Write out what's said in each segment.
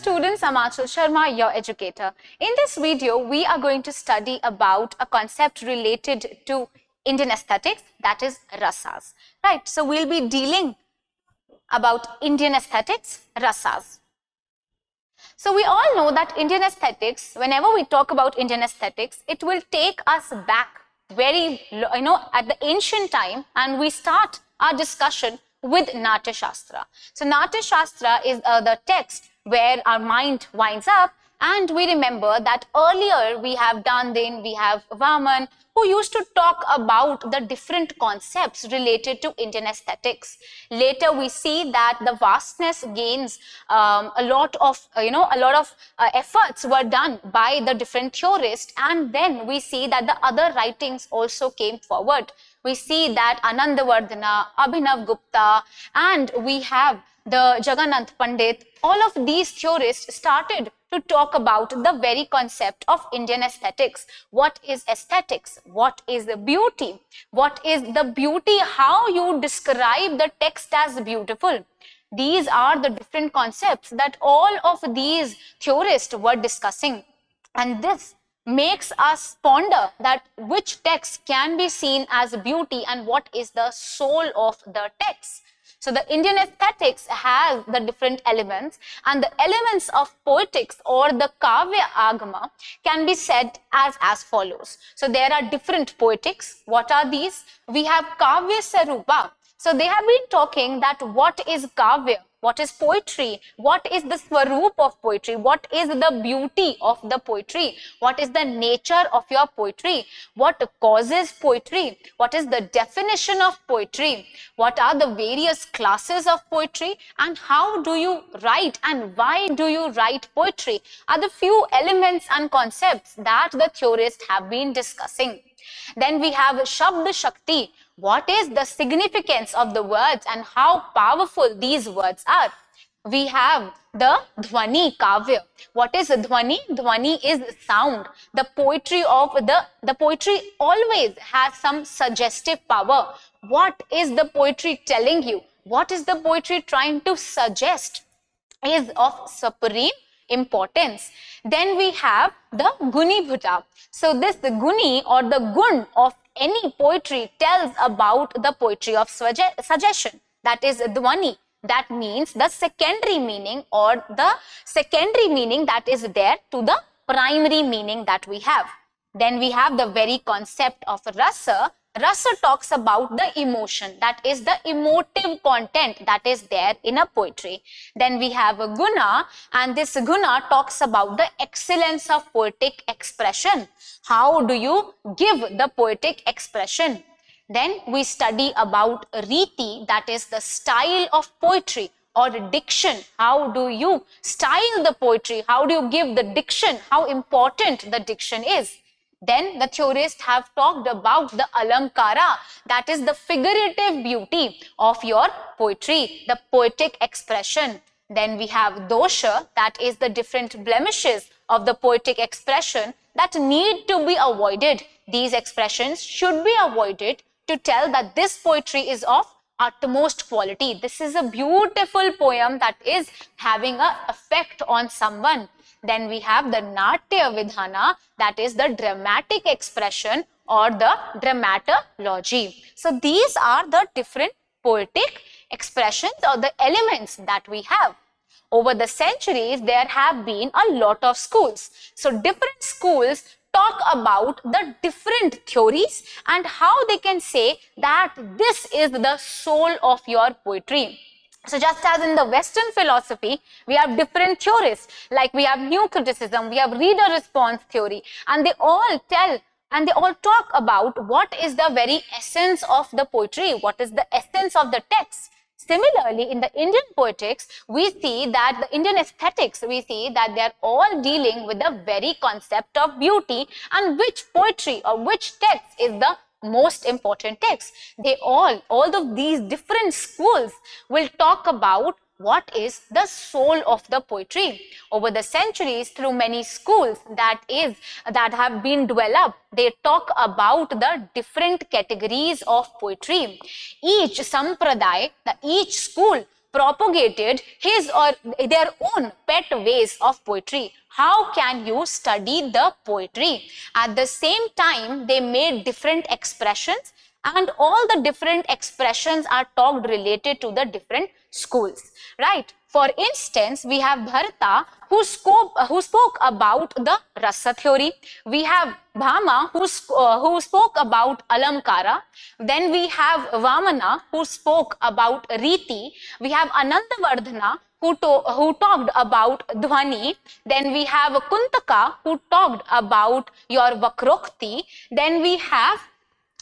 students, I'm Aanchal Sharma, your educator. In this video, we are going to study about a concept related to Indian aesthetics, that is Rasas. Right, so we'll be dealing about Indian aesthetics, Rasas. So we all know that Indian aesthetics, whenever we talk about Indian aesthetics, it will take us back very, at the ancient time, and we start our discussion with Natya Shastra. So Natya Shastra is the text where our mind winds up, and we remember that earlier we have Dandin, we have Vaman, who used to talk about the different concepts related to Indian aesthetics. Later we see that the vastness gains a lot of efforts were done by the different theorists, and then we see that the other writings also came forward. We see that Anandavardhana, Abhinav Gupta, and we have the Jagannath Pandit. All of these theorists started to talk about the very concept of Indian aesthetics. What is aesthetics? What is the beauty? What is the beauty? How you describe the text as beautiful? These are the different concepts that all of these theorists were discussing. And this makes us ponder that which text can be seen as beauty and what is the soul of the text. So the Indian aesthetics has the different elements, and the elements of poetics or the Kavya Agama can be said as follows. So there are different poetics. What are these? We have Kavya Sarupa. So they have been talking that what is Kavya? What is poetry? What is the swaroop of poetry? What is the beauty of the poetry? What is the nature of your poetry? What causes poetry? What is the definition of poetry? What are the various classes of poetry? And how do you write and why do you write poetry? Are the few elements and concepts that the theorists have been discussing. Then we have Shabd Shakti. What is the significance of the words and how powerful these words are? We have the Dhwani Kavya. What is Dhwani? Dhwani is sound. The poetry of the poetry always has some suggestive power. What is the poetry telling you? What is the poetry trying to suggest is of supreme importance. Then we have the Guni Bhuta. So this Guni or the Gun of any poetry tells about the poetry of suggestion. That is Dhwani. That means the secondary meaning or the secondary meaning that is there to the primary meaning that we have. Then we have the very concept of Rasa. Rasa talks about the emotion, that is the emotive content that is there in a poetry. Then we have a Guna, and this Guna talks about the excellence of poetic expression. How do you give the poetic expression? Then we study about Riti, that is the style of poetry or diction. How do you style the poetry? How do you give the diction? How important the diction is? Then the theorists have talked about the Alankara, that is the figurative beauty of your poetry, the poetic expression. Then we have Dosha, that is the different blemishes of the poetic expression that need to be avoided. These expressions should be avoided to tell that this poetry is of utmost quality. This is a beautiful poem that is having an effect on someone. Then we have the Natya Vidhana, that is the dramatic expression or the dramatology. So these are the different poetic expressions or the elements that we have. Over the centuries, there have been a lot of schools. So different schools talk about the different theories and how they can say that this is the soul of your poetry. So just as in the Western philosophy, we have different theories, like we have new criticism, we have reader response theory, and they all tell and they all talk about what is the very essence of the poetry, what is the essence of the text. Similarly, in the Indian poetics, we see that the Indian aesthetics, we see that they are all dealing with the very concept of beauty and which poetry or which text is the most important text. They all of these different schools will talk about what is the soul of the poetry. Over the centuries, through many schools that have been developed, they talk about the different categories of poetry. Each sampradaya, each school propagated his or their own pet ways of poetry, how can you study the poetry? At the same time, they made different expressions, and all the different expressions are talked related to the different schools, right? For instance, we have Bharata who spoke about the Rasa theory. We have Bhama who spoke about Alamkara. Then we have Vamana who spoke about Riti. We have Anandavardhana who talked about Dhwani. Then we have Kuntaka who talked about your Vakrokti. Then we have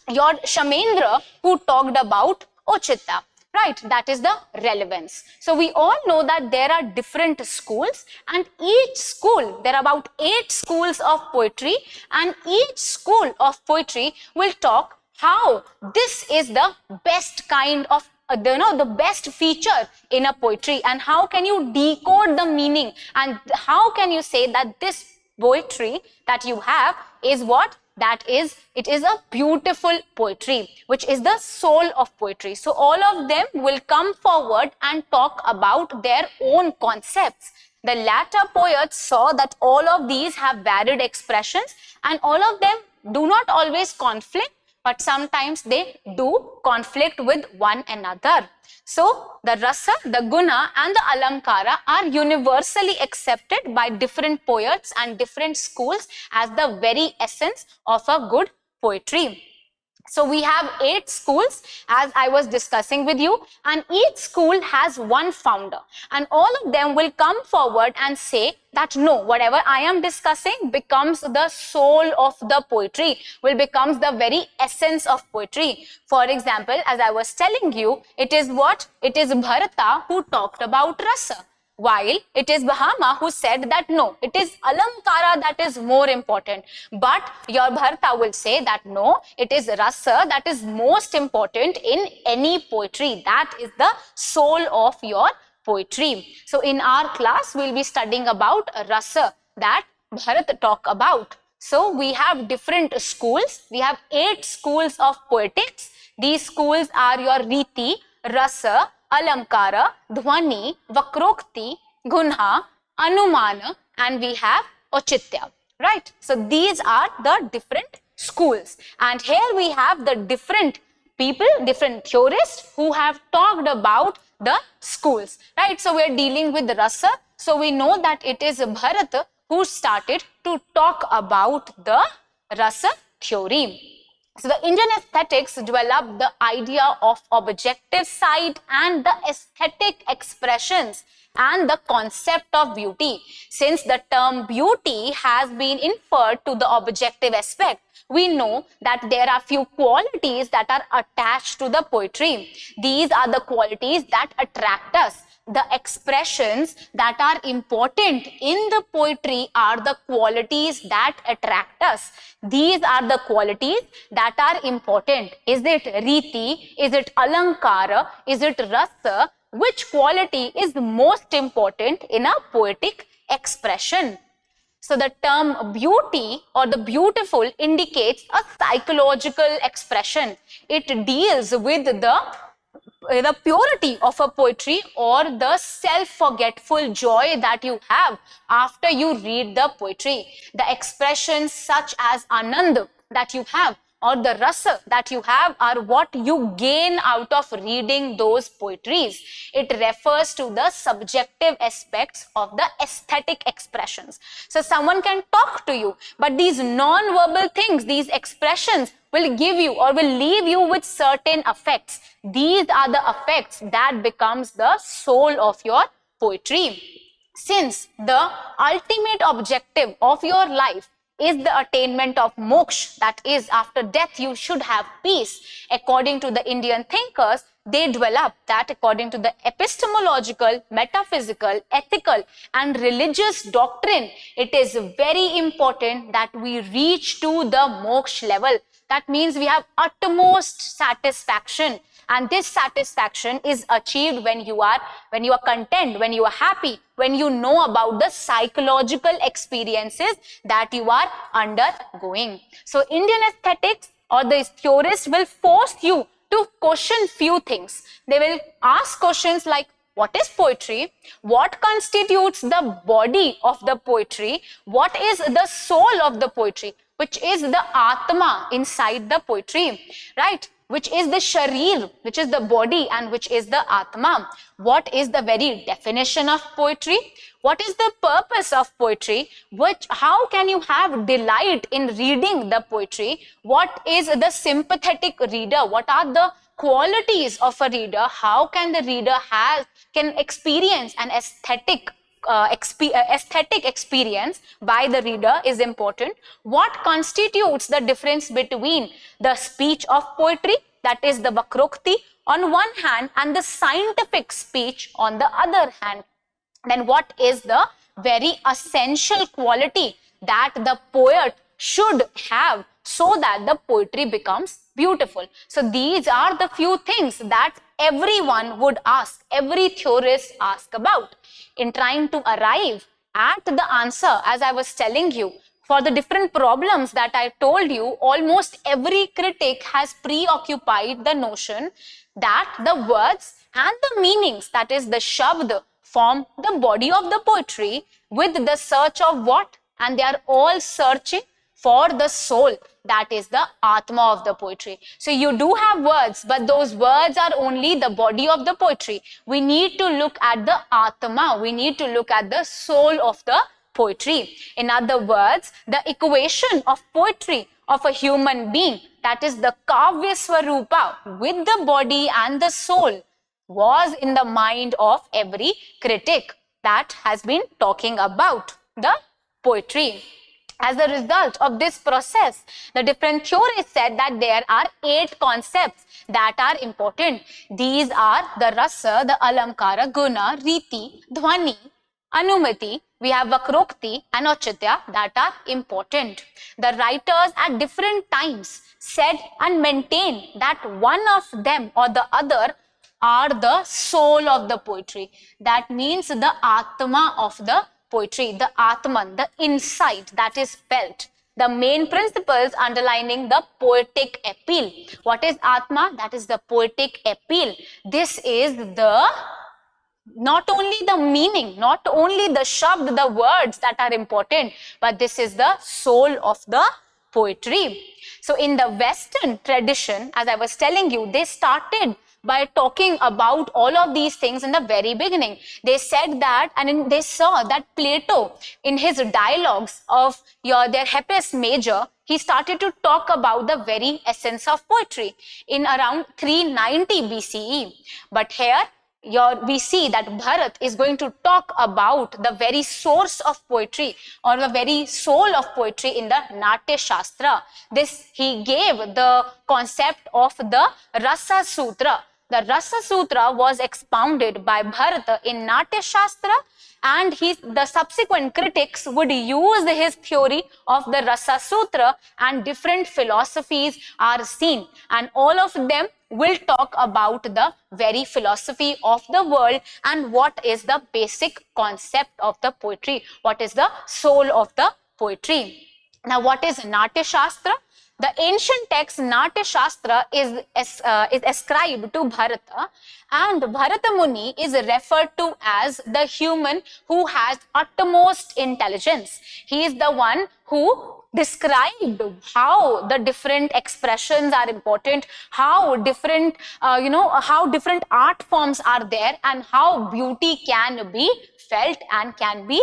your Shamendra who talked about Ochita. Right, that is the relevance. So we all know that there are different schools, and each school, there are about 8 schools of poetry, and each school of poetry will talk how this is the best kind of the best feature in a poetry, and how can you decode the meaning, and how can you say that this poetry that you have is what? That is, it is a beautiful poetry, which is the soul of poetry. So all of them will come forward and talk about their own concepts. The latter poets saw that all of these have varied expressions, and all of them do not always conflict, but sometimes they do conflict with one another. So the rasa, the guna and the alamkara are universally accepted by different poets and different schools as the very essence of a good poetry. So we have 8 schools, as I was discussing with you, and each school has one founder, and all of them will come forward and say that no, whatever I am discussing becomes the soul of the poetry, will becomes the very essence of poetry. For example, as I was telling you, it is what? It is Bharata who talked about rasa, while it is Bhama who said that no, it is Alamkara that is more important. But your Bharata will say that no, it is Rasa that is most important in any poetry. That is the soul of your poetry. So in our class, we will be studying about Rasa that Bharat talk about. So we have different schools. We have 8 schools of poetics. These schools are your Riti, Rasa, Alamkara, Dhwani, Vakrokti, Gunha, Anumana, and we have Ochitya, right? So these are the different schools, and here we have the different people, different theorists who have talked about the schools, right? So we are dealing with Rasa, so we know that it is Bharat who started to talk about the Rasa theory. So the Indian aesthetics developed the idea of objective side and the aesthetic expressions and the concept of beauty. Since the term beauty has been inferred to the objective aspect, we know that there are few qualities that are attached to the poetry. These are the qualities that attract us. The expressions that are important in the poetry are the qualities that attract us. These are the qualities that are important. Is it Riti? Is it Alankara? Is it Rasa? Which quality is most important in a poetic expression? So the term beauty or the beautiful indicates a psychological expression. It deals with the purity of a poetry or the self-forgetful joy that you have after you read the poetry. The expressions such as Anand that you have or the rasa that you have are what you gain out of reading those poetries. It refers to the subjective aspects of the aesthetic expressions. So someone can talk to you, but these non-verbal things, these expressions will give you or will leave you with certain effects. These are the effects that becomes the soul of your poetry. Since the ultimate objective of your life is the attainment of moksha, that is, after death you should have peace. According to the Indian thinkers, they developed that according to the epistemological, metaphysical, ethical and religious doctrine, it is very important that we reach to the moksha level. That means we have utmost satisfaction, and this satisfaction is achieved when you are content, when you are happy, when you know about the psychological experiences that you are undergoing. So Indian aesthetics or the theorists will force you to question few things. They will ask questions like, what is poetry, what constitutes the body of the poetry, what is the soul of the poetry, which is the Atma inside the poetry, right? Which is the Sharir, which is the body, and which is the Atma. What is the very definition of poetry? What is the purpose of poetry? How can you have delight in reading the poetry? What is the sympathetic reader? What are the qualities of a reader? How can the reader can experience an aesthetic experience by the reader is important. What constitutes the difference between the speech of poetry, that is the Vakrokti on one hand, and the scientific speech on the other hand? Then what is the very essential quality that the poet should have so that the poetry becomes beautiful? So these are the few things that everyone would ask, every theorist ask about. In trying to arrive at the answer, as I was telling you, for the different problems that I told you, almost every critic has preoccupied the notion that the words and the meanings, that is the shabd, form the body of the poetry with the search of what? And they are all searching for the soul, that is the Atma of the poetry. So you do have words, but those words are only the body of the poetry. We need to look at the Atma. We need to look at the soul of the poetry. In other words, the equation of poetry of a human being, that is the Kavya Swarupa with the body and the soul, was in the mind of every critic that has been talking about the poetry. As a result of this process, the different theorists said that there are 8 concepts that are important. These are the rasa, the alamkara, guna, riti, dhvani, anumati, we have vakrokti and auchitya that are important. The writers at different times said and maintained that one of them or the other are the soul of the poetry. That means the Atma of the poetry, the Atman, the insight that is felt. The main principles underlining the poetic appeal. What is Atma? That is the poetic appeal. This is the not only the meaning, not only the shabd, the words that are important, but this is the soul of the poetry. So in the Western tradition, as I was telling you, they started by talking about all of these things in the very beginning. They said that, and they saw that Plato, in his dialogues of their Hepes Major, he started to talk about the very essence of poetry in around 390 BCE. But here, we see that Bharat is going to talk about the very source of poetry or the very soul of poetry in the Natya Shastra. He gave the concept of the Rasa Sutra. The Rasa Sutra was expounded by Bharata in Natya Shastra, and the subsequent critics would use his theory of the Rasa Sutra, and different philosophies are seen, and all of them will talk about the very philosophy of the world and what is the basic concept of the poetry, what is the soul of the poetry. Now, what is Natya Shastra? The ancient text Natya Shastra is ascribed to Bharata, and Bharat Muni is referred to as the human who has utmost intelligence. He is the one who described how the different expressions are important, how different, how different art forms are there, and how beauty can be felt and can be,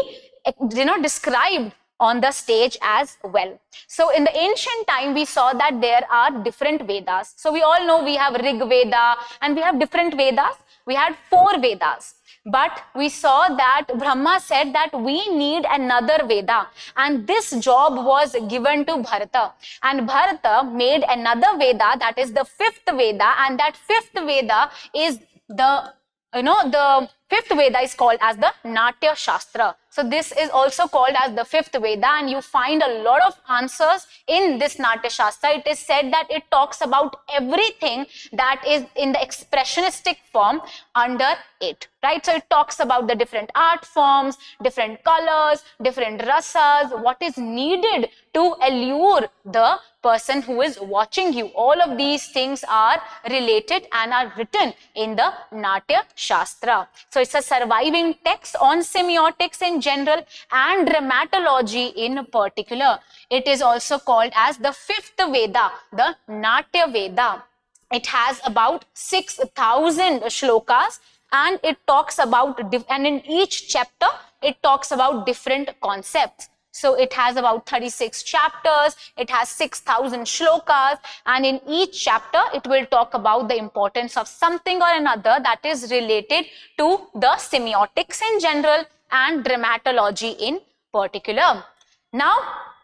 described on the stage as well. So in the ancient time, we saw that there are different Vedas. So we all know we have Rig Veda and we have different Vedas. We had 4 Vedas. But we saw that Brahma said that we need another Veda, and this job was given to Bharata. And Bharata made another Veda, that is the 5th Veda, and that 5th Veda is the 5th Veda is called as the Natya Shastra. So this is also called as the fifth Veda, and you find a lot of answers in this Natya Shastra. It is said that it talks about everything that is in the expressionistic form under it, right? So it talks about the different art forms, different colors, different rasas, what is needed to allure the person who is watching you. All of these things are related and are written in the Natya Shastra. So it's a surviving text on semiotics in general and dramatology in particular. It is also called as the fifth Veda, the Natya Veda. It has about 6,000 shlokas, and it talks about, and in each chapter it talks about different concepts. So it has about 36 chapters, it has 6,000 shlokas, and in each chapter it will talk about the importance of something or another that is related to the semiotics in general and dramatology in particular. Now,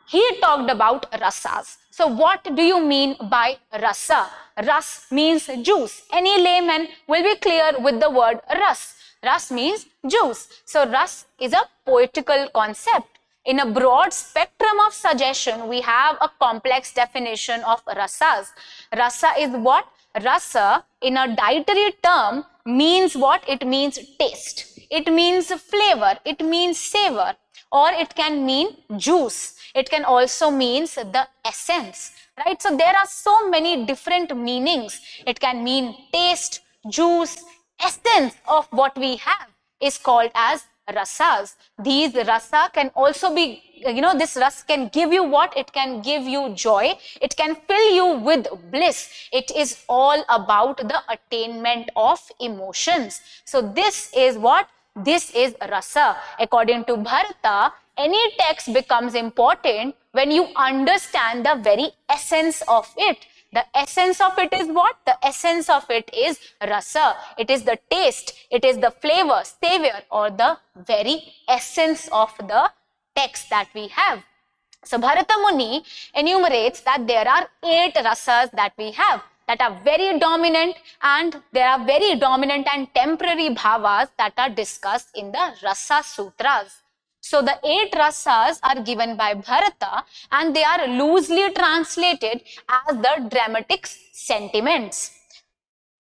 he talked about rasas. So what do you mean by rasa? Ras means juice. Any layman will be clear with the word ras. Ras means juice. So ras is a poetical concept. In a broad spectrum of suggestion, we have a complex definition of rasas. Rasa is what? Rasa in a dietary term means what? It means taste. It means flavor. It means savor. Or it can mean juice. It can also mean the essence, right? So there are so many different meanings. It can mean taste, juice, essence of what we have is called as rasas. These rasa can also be, this ras can give you what? It can give you joy. It can fill you with bliss. It is all about the attainment of emotions. So this is what? This is rasa. According to Bharata, any text becomes important when you understand the very essence of it. The essence of it is what? The essence of it is rasa. It is the taste, it is the flavor, savor, or the very essence of the text that we have. So Bharata Muni enumerates that there are 8 rasas that we have that are very dominant, and there are very dominant and temporary bhavas that are discussed in the Rasa Sutras. So the 8 rasas are given by Bharata, and they are loosely translated as the dramatic sentiments.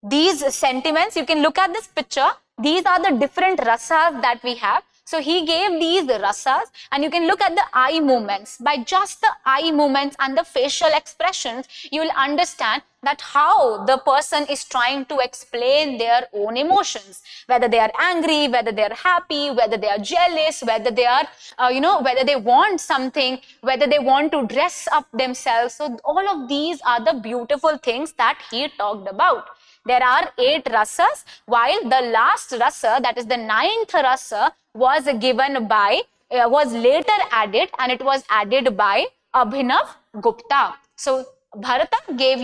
These sentiments, you can look at this picture. These are the different rasas that we have. So he gave these rasas, and you can look at the eye movements. By just the eye movements and the facial expressions, you will understand that how the person is trying to explain their own emotions, whether they are angry, whether they are happy, whether they are jealous, whether they are, whether they want something, whether they want to dress up themselves. So all of these are the beautiful things that he talked about. There are 8 rasas, while the last rasa, that is the 9th rasa, was given by, was later added, and it was added by Abhinav Gupta. So Bharata gave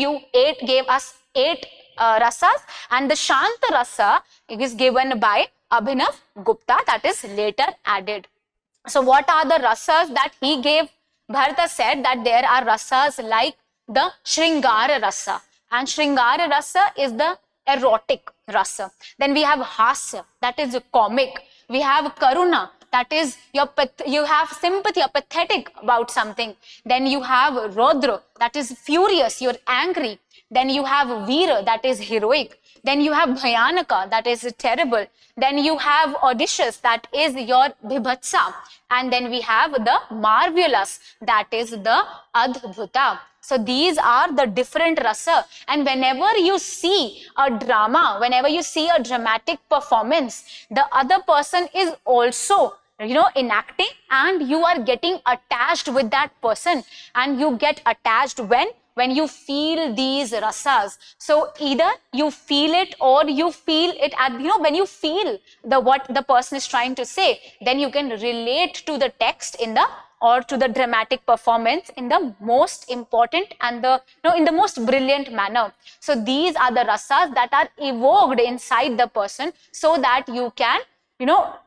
us 8 rasas, and the Shanta rasa is given by Abhinav Gupta, that is later added. So what are the rasas that he gave? Bharata said that there are rasas like the Shringara rasa, and Shringara rasa is the erotic rasa. Then we have Hasya, that is comic. We have Karuna, that is you have sympathy or pathetic about something. Then you have Rodra, that is furious, you're angry. Then you have Veera, that is heroic. Then you have Bhayanaka, that is terrible. Then you have Audacious, that is your Bibhatsa. And then we have the marvelous, that is the Adbhuta. So these are the different rasa. And whenever you see a drama, whenever you see a dramatic performance, the other person is also, enacting, and you are getting attached with that person. And you get attached when you feel these rasas. So either you feel it, or you feel it at, when you feel what the person is trying to say, then you can relate to the text or to the dramatic performance in the most important and in the most brilliant manner. So these are the rasas that are evoked inside the person, so that you can,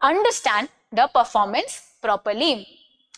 understand the performance properly.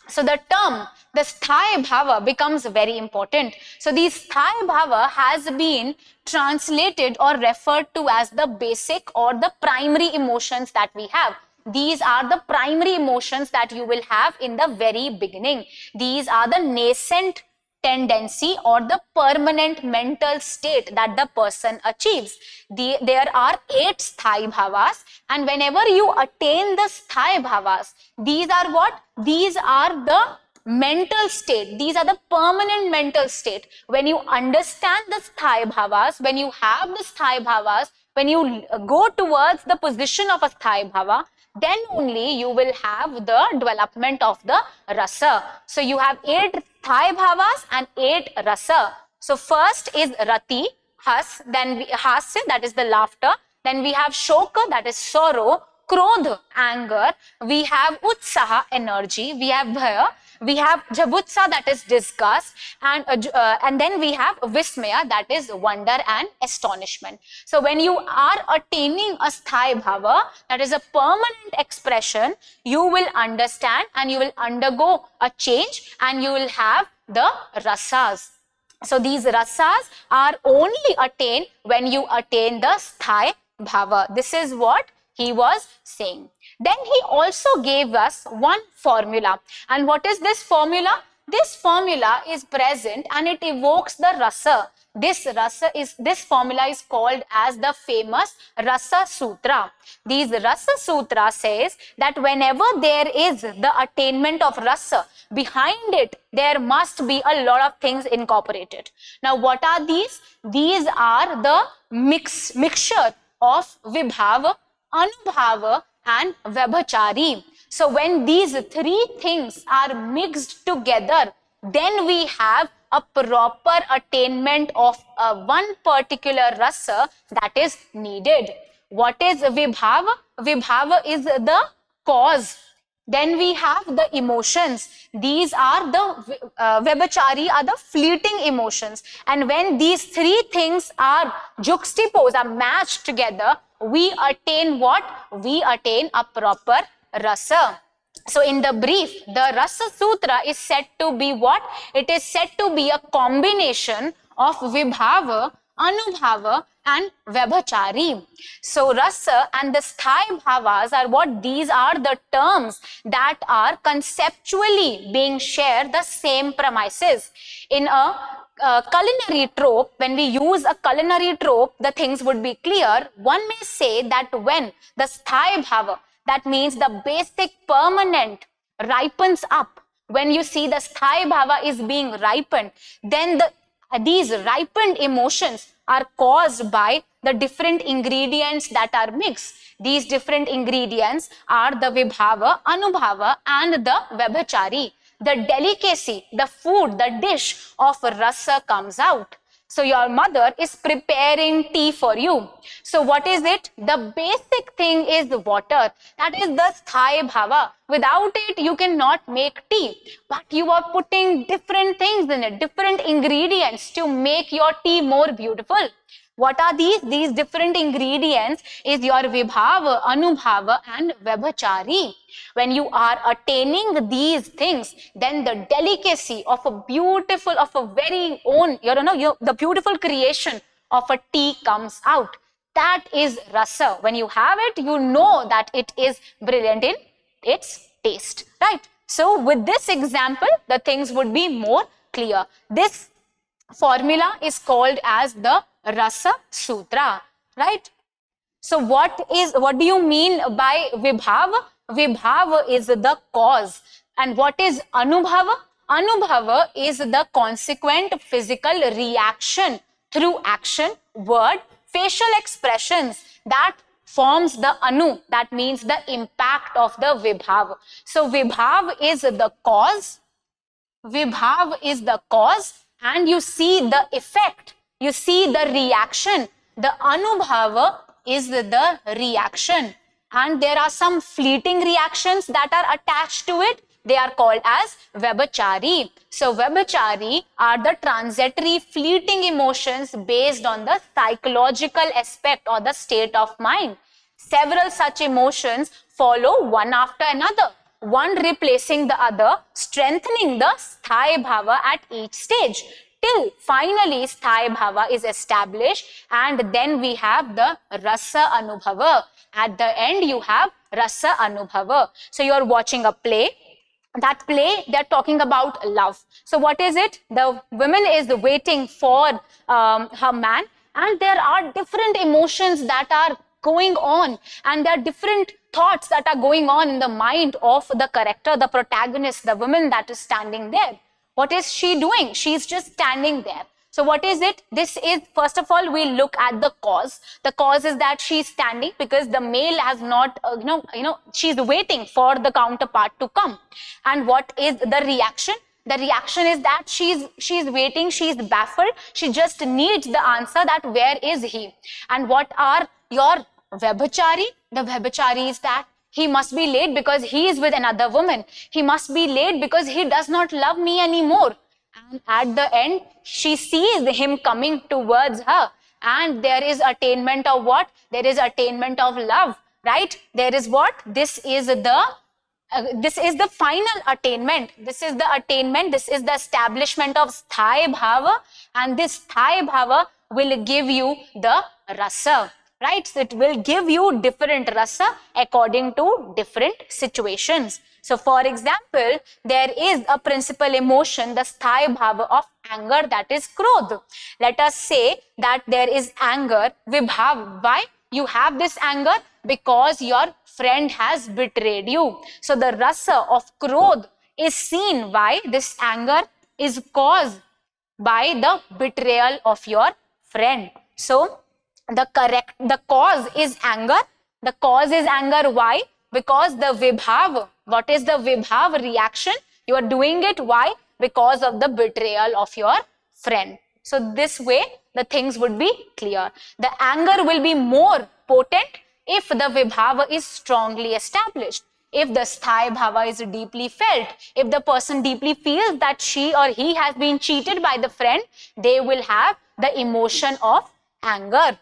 So the term, the Thaibhava, becomes very important. So this Thaibhava has been translated or referred to as the basic or the primary emotions that we have. These are the primary emotions that you will have in the very beginning. These are the nascent tendency or the permanent mental state that the person achieves. There are 8 Thaibhavas, and whenever you attain the Thaibhavas, these are what? These are the mental state. These are the permanent mental state. When you understand the Thaibhavas, when you have the Thaibhavas, when you go towards the position of a Thaibhava, then only you will have the development of the rasa. So you have 8 Thaibhavas and 8 rasa. So first is rati, then hasya, that is the laughter. Then we have shoka, that is sorrow, krodha, anger. We have utsaha, energy. We have bhaya. We have jabutsa, that is disgust, and then we have vismaya, that is wonder and astonishment. So when you are attaining a sthai bhava, that is a permanent expression, you will understand and you will undergo a change and you will have the rasas. So these rasas are only attained when you attain the sthai bhava. This is what he was saying. Then he also gave us one formula. And what is this formula? This formula is present and it evokes the rasa. This formula is called as the famous Rasa Sutra. These Rasa Sutra says that whenever there is the attainment of rasa, behind it there must be a lot of things incorporated. Now what are these? These are the mixture of Vibhava, Anubhava and Webachari. So when these 3 things are mixed together, then we have a proper attainment of one particular rasa that is needed. What is Vibhava? Vibhava is the cause. Then we have the emotions. These are the Webachari are the fleeting emotions. And when these 3 things are juxtaposed, are matched together, we attain what? We attain a proper rasa. So in the brief, the Rasa Sutra is said to be what? It is said to be a combination of Vibhava, Anubhava and Webachari. So rasa and the sthai bhavas are what? These are the terms that are conceptually being shared the same premises. In a culinary trope, when we use a culinary trope, the things would be clear. One may say that when the sthai bhava, that means the basic permanent, ripens up, when you see the sthai bhava is being ripened, then these ripened emotions are caused by the different ingredients that are mixed. These different ingredients are the Vibhava, Anubhava and the Webachari. The delicacy, the food, the dish of rasa comes out. So your mother is preparing tea for you. So what is it? The basic thing is water. That is the sthai bhava. Without it, you cannot make tea. But you are putting different things in it, different ingredients to make your tea more beautiful. What are these? These different ingredients is your Vibhava, Anubhava and Webachari. When you are attaining these things, then the delicacy of a beautiful, of a very own, the beautiful creation of a tea comes out. That is rasa. When you have it, you know that it is brilliant in its taste, right? So with this example, the things would be more clear. This formula is called as the Rasa Sutra, right? So what do you mean by Vibhava? Vibhava is the cause. And what is Anubhava? Anubhava is the consequent physical reaction through action, word, facial expressions that forms the anu, that means the impact of the Vibhava. So Vibhava is the cause. Vibhava is the cause, and you see the effect. You see the reaction. The Anubhava is the reaction. And there are some fleeting reactions that are attached to it. They are called as Webachari. So Webachari are the transitory fleeting emotions based on the psychological aspect or the state of mind. Several such emotions follow one after another, one replacing the other, strengthening the sthai bhava at each stage. until finally Sthaya Bhava is established, and then we have the Rasa Anubhava. At the end, you have Rasa Anubhava. So you are watching a play. That play, they're talking about love. So what is it? The woman is waiting for her man, and there are different emotions that are going on, and there are different thoughts that are going on in the mind of the character, the protagonist, the woman that is standing there. What is she doing? She's just standing there. So what is it? This is, first of all, we look at the cause. The cause is that she's standing because the male has not, she's waiting for the counterpart to come. And what is the reaction? The reaction is that she's waiting, she's baffled, she just needs the answer that where is he? And what are your Vibhachari? The Vibhachari is that he must be late because he is with another woman. He must be late because he does not love me anymore. And at the end, she sees him coming towards her. And there is attainment of what? There is attainment of love, right? There is what? This is the final attainment. This is the attainment. This is the establishment of Sthaya Bhava. And this Sthaya Bhava will give you the rasa. Right? So it will give you different rasa according to different situations. So for example, there is a principal emotion, the Sthaya Bhava of anger, that is krodh. Let us say that there is anger, Vibhava. Why you have this anger? Because your friend has betrayed you. So the rasa of krodh is seen. Why? This anger is caused by the betrayal of your friend. So the cause is anger. The cause is anger. Why? Because the Vibhava. What is the Vibhava reaction? You are doing it. Why? Because of the betrayal of your friend. So this way the things would be clear. The anger will be more potent if the Vibhava is strongly established. If the Sthaya Bhava is deeply felt, if the person deeply feels that she or he has been cheated by the friend, they will have the emotion of anger.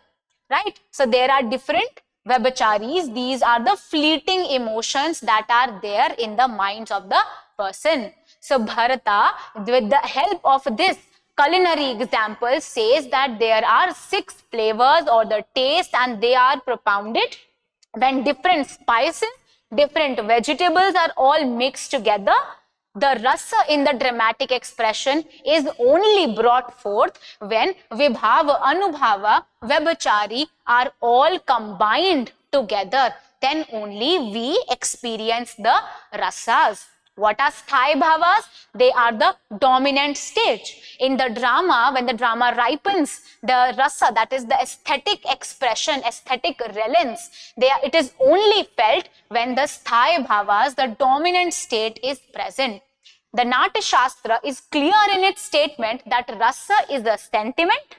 Right? So there are different Vibacharis. These are the fleeting emotions that are there in the minds of the person. So Bharata, with the help of this culinary example, says that there are 6 flavors or the taste, and they are propounded when different spices, different vegetables are all mixed together. The rasa in the dramatic expression is only brought forth when Vibhava, Anubhava, Vibhachari are all combined together. Then only we experience the rasas. What are Sthaya Bhavas? They are the dominant stage. In the drama, when the drama ripens, the rasa, that is the aesthetic expression, aesthetic relents, it is only felt when the Sthaya Bhavas, the dominant state, is present. The Natya Shastra is clear in its statement that rasa is a sentiment,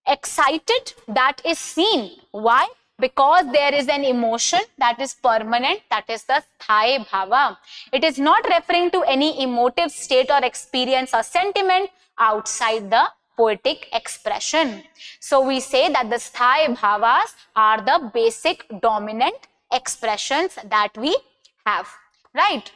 excited, that is seen. Why? Because there is an emotion that is permanent, that is the Sthaya Bhava. It is not referring to any emotive state or experience or sentiment outside the poetic expression. So we say that the Sthaya Bhavas are the basic dominant expressions that we have. Right?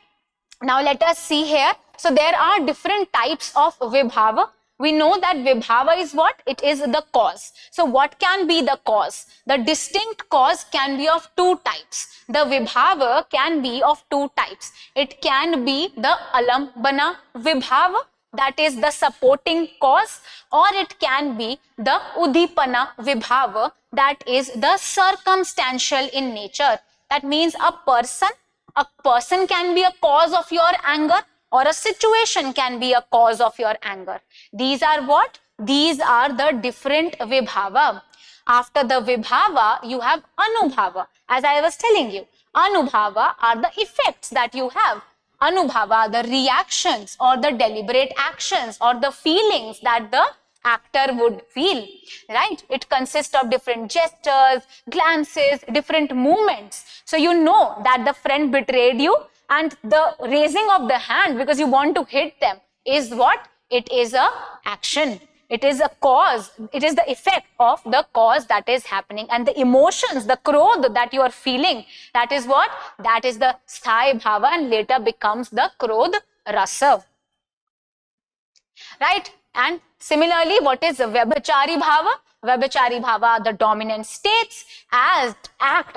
Now let us see here. So there are different types of Vibhava. We know that Vibhava is what? It is the cause. So what can be the cause? The distinct cause can be of 2 types. The Vibhava can be of 2 types. It can be the Alambana Vibhava, that is the supporting cause, or it can be the Udipana Vibhava, that is the circumstantial in nature. That means a person can be a cause of your anger, or a situation can be a cause of your anger. These are what? These are the different Vibhava. After the Vibhava, you have Anubhava. As I was telling you, Anubhava are the effects that you have. Anubhava, the reactions or the deliberate actions or the feelings that the actor would feel, right? It consists of different gestures, glances, different movements. So you know that the friend betrayed you, and the raising of the hand because you want to hit them is what? It is a action. It is a cause. It is the effect of the cause that is happening. And the emotions, the krodh that you are feeling, that is what? That is the Sthaya Bhava, and later becomes the krodh rasa. Right? And Similarly, what is Vibhachari Bhava? Vibhachari Bhava, the dominant states, act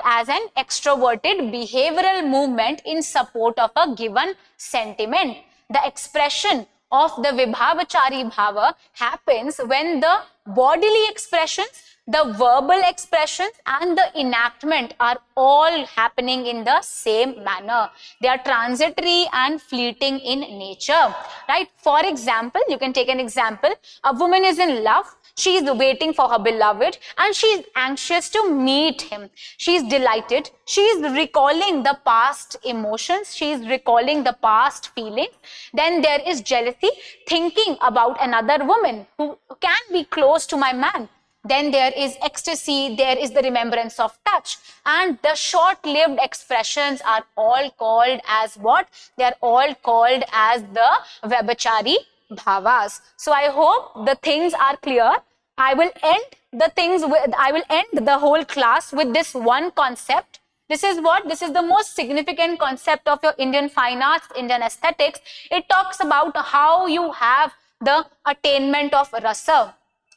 as an extroverted behavioral movement in support of a given sentiment. The expression of the Vibhavachari Bhava happens when the bodily expressions, the verbal expressions and the enactment are all happening in the same manner. They are transitory and fleeting in nature, right? For example, you can take an example. A woman is in love. She is waiting for her beloved and she is anxious to meet him. She is delighted. She is recalling the past emotions. She is recalling the past feelings. Then there is jealousy, thinking about another woman who can be close to my man. Then there is ecstasy, there is the remembrance of touch. And the short-lived expressions are all called as what? They are all called as the Vibhachari Bhavas. So I hope the things are clear. I will end the whole class with this one concept. This is what? This is the most significant concept of your Indian fine arts, Indian aesthetics. It talks about how you have the attainment of rasa.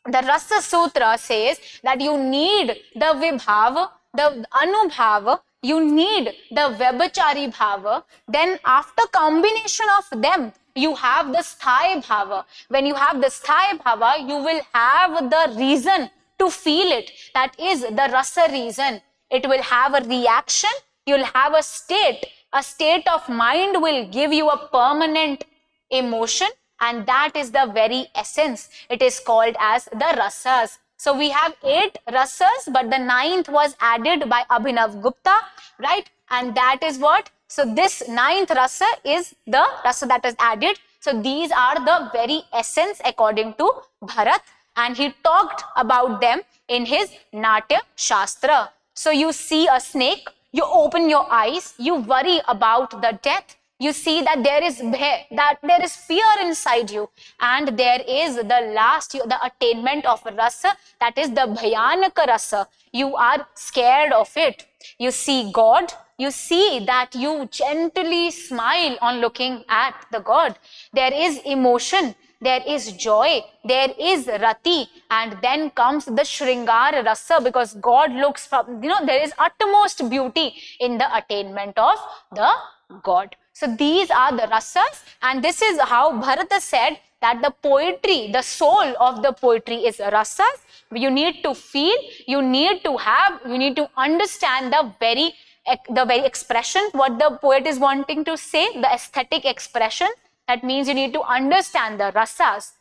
The Rasa Sutra says that you need the Vibhava, the Anubhava, you need the Vibhachari Bhava. Then after combination of them, you have the Thaibhava. When you have the Thaibhava, you will have the reason to feel it. That is the Rasa reason. It will have a reaction. You'll have a state. A state of mind will give you a permanent emotion. And that is the very essence. It is called as the rasas. So we have 8 rasas, but the 9th was added by Abhinav Gupta, right? And that is what? So this 9th rasa is the rasa that is added. So these are the very essence according to Bharat. And he talked about them in his Natya Shastra. So you see a snake, you open your eyes, you worry about the death. You see that there is fear inside you, and there is the attainment of rasa, that is the bhayanaka rasa. You are scared of it. You see God. You see that you gently smile on looking at the God. There is emotion. There is joy, there is rati, and then comes the shringar rasa, because God looks from, there is utmost beauty in the attainment of the God. So these are the rasas, and this is how Bharata said that the poetry, the soul of the poetry is rasas. You need to feel, you need to understand the very expression, what the poet is wanting to say, the aesthetic expression. That means you need to understand the rasas.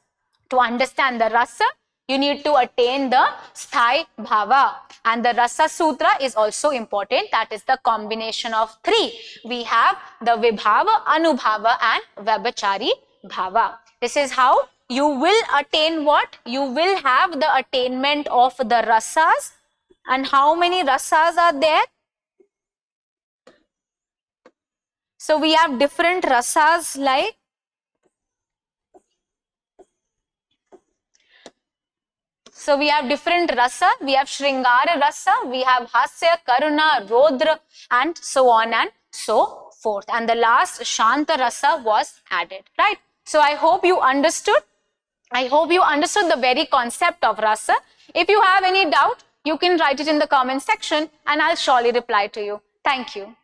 To understand the rasa, you need to attain the sthai bhava. And the Rasa Sutra is also important. That is the combination of 3. We have the Vibhava, Anubhava and Vibhachari Bhava. This is how you will attain what? You will have the attainment of the rasas. And how many rasas are there? So we have different rasas like So we have different rasa. We have Shringara rasa, we have Hasya, Karuna, Rodra, and so on and so forth. And the last Shanta rasa was added, right? So I hope you understood. I hope you understood the very concept of rasa. If you have any doubt, you can write it in the comment section and I'll surely reply to you. Thank you.